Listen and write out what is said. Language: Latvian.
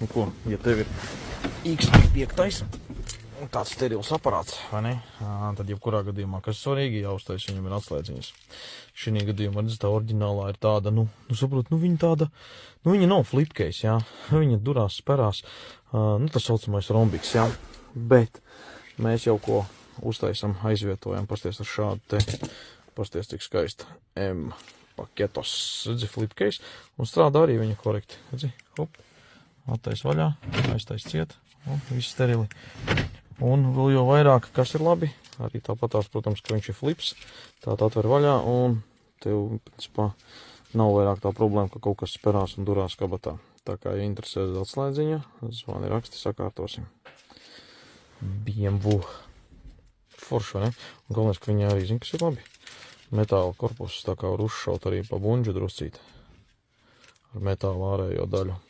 Nu ko, ja tev ir X5 tāds sterils aparāts, vai ne? Tad jebkurā gadījumā, kas svarīgi, jāuztais viņam ir atslēdziņas. Šī gadījumā, redz, tā oriģinālā ir tāda, viņa tāda, viņa nav flipcase, jā. Viņa durās, sperās, tas saucamais rombiks, jā. Bet mēs jau ko uztaisam, aizvietojam, pasties ar šādu te, pasties cik skaista M paketos, redzi, flipcase, un strādā arī viņa korekti, redzi, hop, attais vaļā, aiztais ciet, un viss sterili. Un vēl jau vairāk, kas ir labi, arī tāpatās, protams, ka viņš ir flips, tā atver vaļā, un tev, principā, nav vairāk tā problēma, ka kaut kas sperās un durās kabatā. Tā kā, ja interesē atslēdziņa, zvani raksti, sakārtosim. BMW. Forši, vai ne? Un galvenais, ka viņi arī zina, kas ir labi. Metāla korpusus, tā kā var uzšaut arī pa bunģu druscīt. Ar metāla ārējo daļu.